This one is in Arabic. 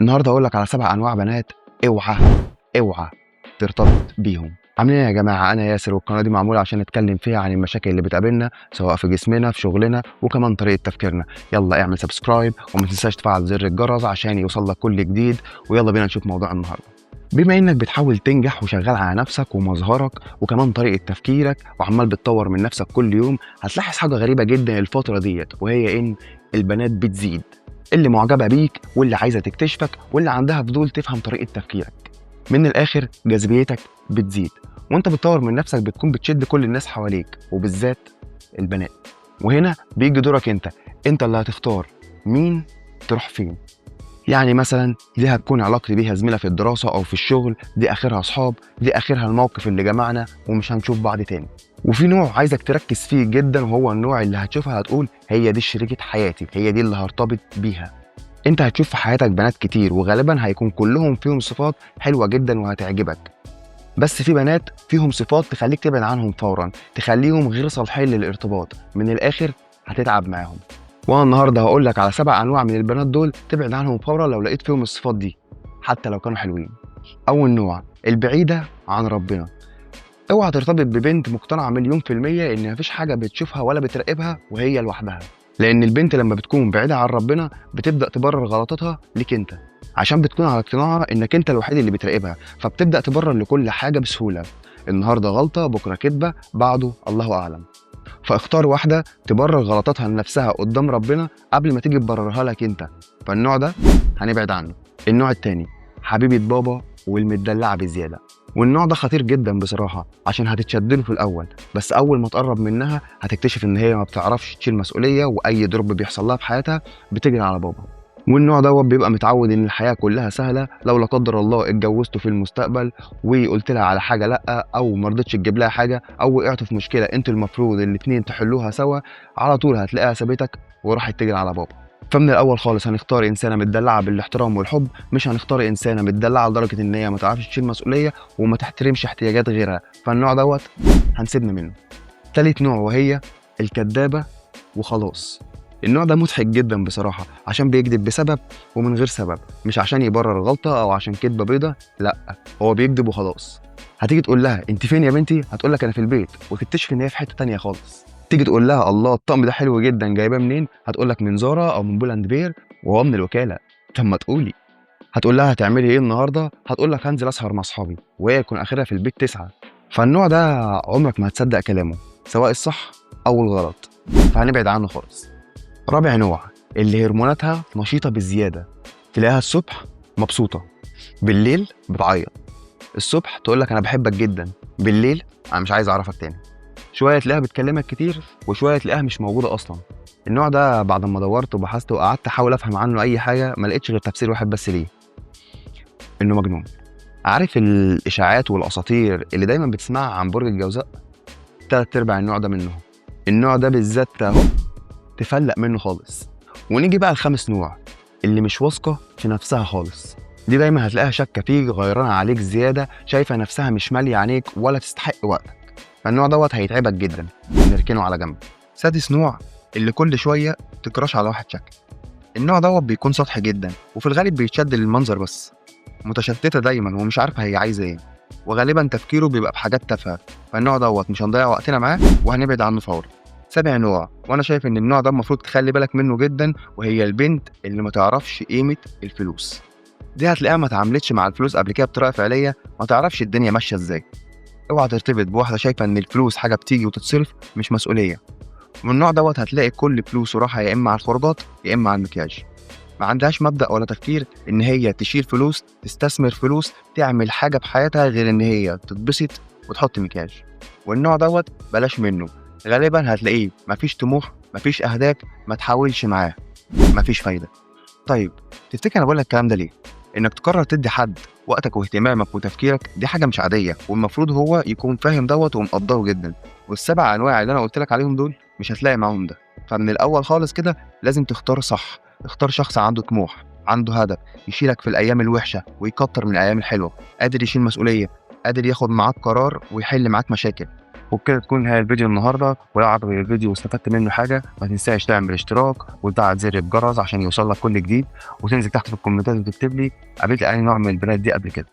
النهارده هقول لك على 7 انواع بنات اوعى اوعى ترتبط بيهم. عاملين ايه يا جماعه؟ انا ياسر، والقناه دي معموله عشان نتكلم فيها عن المشاكل اللي بتقابلنا سواء في جسمنا في شغلنا وكمان طريقه تفكيرنا. يلا اعمل سبسكرايب وما تنساش تفعل زر الجرس عشان يوصل لك كل جديد. ويلا بينا نشوف موضوع النهارده. بما انك بتحاول تنجح وشغال على نفسك ومظهرك وكمان طريقه تفكيرك وعمال بتطور من نفسك كل يوم، هتلاحظ حاجه غريبه جدا الفتره ديت، وهي ان البنات بتزيد، اللي معجبه بيك واللي عايزه تكتشفك واللي عندها فضول تفهم طريقه تفكيرك. من الاخر جاذبيتك بتزيد، وانت بتطور من نفسك بتكون بتشد كل الناس حواليك وبالذات البنات. وهنا بيجي دورك انت اللي هتختار مين تروح فين. يعني مثلا دي هتكون علاقتي بيها زميله في الدراسه او في الشغل، دي اخرها اصحاب، دي اخرها الموقف اللي جمعنا ومش هنشوف بعض تاني. وفي نوع عايزك تركز فيه جدا، وهو النوع اللي هتشوفها هتقول هي دي شريكة حياتي، هي دي اللي هرتبط بيها. انت هتشوف في حياتك بنات كتير وغالبا هيكون كلهم فيهم صفات حلوة جدا وهتعجبك، بس في بنات فيهم صفات تخليك تبعد عنهم فورا، تخليهم غير صالحين للارتباط. من الاخر هتتعب معاهم. وانا النهارده هقول لك على 7 انواع من البنات دول تبعد عنهم فورا لو لقيت فيهم الصفات دي حتى لو كانوا حلوين. اول نوع، البعيدة عن ربنا. اوعى ترتبط ببنت مقتنعة مليون في المية ان مفيش حاجة بتشوفها ولا بتراقبها وهي لوحدها، لان البنت لما بتكون بعيدة عن ربنا بتبدأ تبرر غلطاتها ليك انت، عشان بتكون على اقتناع انك انت الوحيد اللي بتراقبها، فبتبدأ تبرر لكل حاجة بسهولة. النهارده غلطة بكرة كدبة بعده الله اعلم. فاختار واحدة تبرر غلطاتها لنفسها قدام ربنا قبل ما تيجي تبررها لك انت. فالنوع ده هنبعد عنه. النوع التاني، حبيبة بابا والمدلعة بزيادة. والنوع ده خطير جدا بصراحة، عشان هتتشدله في الأول، بس أول ما تقرب منها هتكتشف إن هي ما بتعرفش تشيل مسؤولية، وأي دروب بيحصل لها في حياتها بتجري على بابا. والنوع دوت بيبقى متعود إن الحياة كلها سهلة، لو لا قدر الله اتجوزته في المستقبل وقلت لها على حاجة لأ، أو ما رضتش تجيب لها حاجة، أو وقعتوا في مشكلة أنتوا المفروض الاتنين تحلوها سوا، على طول هتلاقيها سابتك وراحت تجري على بابا. فمن الاول خالص هنختار انسانه متدلعه بالاحترام والحب، مش هنختار انسانه متدلعه لدرجه ان هي ما تعرفش تشيل مسؤوليه وما تحترمش احتياجات غيرها، فالنوع دوت هنسيبنا منه. تالت نوع وهي الكدابه وخلاص. النوع ده مضحك جدا بصراحه، عشان بيكذب بسبب ومن غير سبب، مش عشان يبرر غلطه او عشان كدبه بيضه، لا، هو بيكذب وخلاص. هتيجي تقول لها انت فين يا بنتي، هتقول لك انا في البيت، وتكتشف ان هي في حته تانية خالص. تيجي تقول لها الله الطقم ده حلو جدا، جايباه منين، هتقول لك من زارا او من بولاند بير وهو من الوكاله. طب ما تقولي. هتقول لها هتعملي ايه النهارده، هتقول لك هنزل اسهر مع اصحابي، وهي يكون اخرها في البيت 9. فالنوع ده عمرك ما هتصدق كلامه سواء الصح او الغلط، فهنبعد عنه خالص. رابع نوع، اللي هرموناتها نشيطه بزياده. تلاقيها الصبح مبسوطه، بالليل بتعيط. الصبح تقول لك انا بحبك جدا، بالليل انا مش عايز اعرفك تاني. شويه تلاقيها بتكلمك كتير وشويه تلاقيها مش موجوده اصلا. النوع ده بعد ما دورت وبحثت وقعدت احاول افهم عنه اي حاجه، ما لقيتش غير تفسير واحد بس ليه، انه مجنون. عارف الاشاعات والاساطير اللي دايما بتسمعها عن برج الجوزاء؟ 3/4 النوع ده منهم. النوع ده بالذات اهو تفلق منه خالص. ونيجي بقى الخامس نوع، اللي مش واثقه في نفسها خالص. دي دايما هتلاقيها شاكه فيك، غيرانه عليك زياده، شايفه نفسها مش ماليه عينيك ولا تستحق وقتك. فالنوع دوت هيتعبك جدا، نركنه على جنب. سادس نوع، اللي كل شويه تكراش على واحد شكل. النوع دوت بيكون سطحي جدا، وفي الغالب بيتشد للمنظر بس، متشتته دايما ومش عارفه هي عايزه ايه، وغالبا تفكيره بيبقى بحاجات تافهه. فالنوع دوت مش هنضيع وقتنا معاه وهنبعد عنه فورا. سابع نوع، وانا شايف ان النوع ده المفروض تخلي بالك منه جدا، وهي البنت اللي ما تعرفش قيمه الفلوس. دي هتلاقيها ما اتعاملتش مع الفلوس قبل كده بطريقه فعليه، ما تعرفش الدنيا ماشيه ازاي. اوعى ترتبط بواحده شايفه ان الفلوس حاجه بتيجي وتتصرف مش مسؤوليه. من النوع دوت هتلاقي كل فلوسه راحه يا اما على الخروجات يا اما على المكياج. ما عندهاش مبدأ ولا تفكير ان هي تشيل فلوس، تستثمر فلوس، تعمل حاجه بحياتها غير ان هي تتبسط وتحط مكياج. والنوع دوت بلاش منه، غالبا هتلاقيه مفيش طموح، مفيش اهداف، ما تحاولش معاه، مفيش فايده. طيب تفتكر انا بقول لك الكلام ده ليه؟ انك تقرر تدي حد وقتك واهتمامك وتفكيرك دي حاجه مش عاديه، والمفروض هو يكون فاهم دوت ومقدره جدا. والسبع انواع اللي انا قلت لك عليهم دول مش هتلاقي معاهم ده. فمن الاول خالص كده لازم تختار صح. اختار شخص عنده طموح، عنده هدف، يشيلك في الايام الوحشه ويكتر من الايام الحلوه، قادر يشيل مسؤوليه، قادر ياخد معاك قرار ويحل معاك مشاكل. وبكده تكون نهاية الفيديو النهارده، ولو عجبك الفيديو واستفدت منه حاجة ما تنساش تعمل اشتراك وتفعل زر الجرس عشان يوصلك كل جديد، وتنزل تحت في الكومنتات وتكتب لي قابلت أي نوع من البراند دي قبل كده.